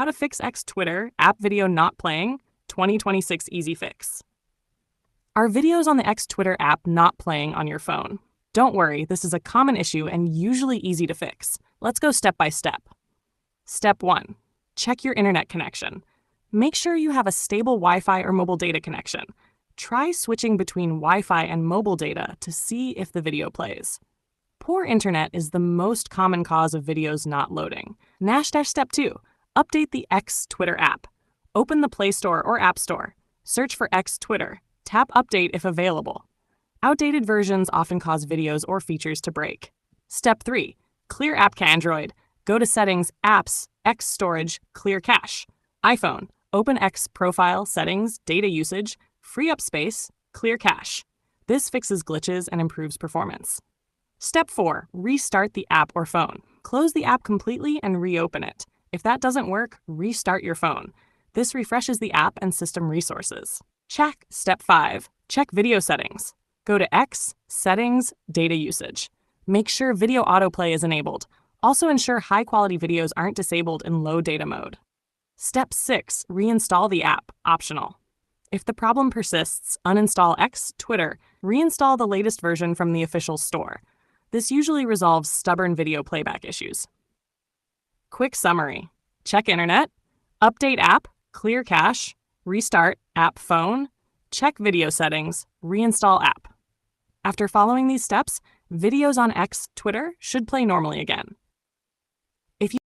How to fix X Twitter app video not playing, 2026 easy fix. Are videos on the X Twitter app not playing on your phone? Don't worry, this is a common issue and usually easy to fix. Let's go step by step. Step 1. Check your internet connection. Make sure you have a stable Wi-Fi or mobile data connection. Try switching between Wi-Fi and mobile data to see if the video plays. Poor internet is the most common cause of videos not loading. Step 2. Update the X Twitter app. Open the Play Store or App Store. Search for X Twitter. Tap Update if available. Outdated versions often cause videos or features to break. Step 3. Clear APK Android. Go to Settings, Apps, X Storage, Clear Cache. iPhone. Open X Profile, Settings, Data Usage, free up space, clear cache. This fixes glitches and improves performance. Step 4. Restart the app or phone. Close the app completely and reopen it. If that doesn't work, restart your phone. This refreshes the app and system resources. Check. Step 5. Check video settings. Go to X, Settings, Data Usage. Make sure video autoplay is enabled. Also ensure high-quality videos aren't disabled in low data mode. Step 6. Reinstall the app, optional. If the problem persists, uninstall X Twitter, reinstall the latest version from the official store. This usually resolves stubborn video playback issues. Quick summary. Check internet, update app, clear cache, restart app phone, check video settings, reinstall app. After following these steps, videos on X Twitter should play normally again.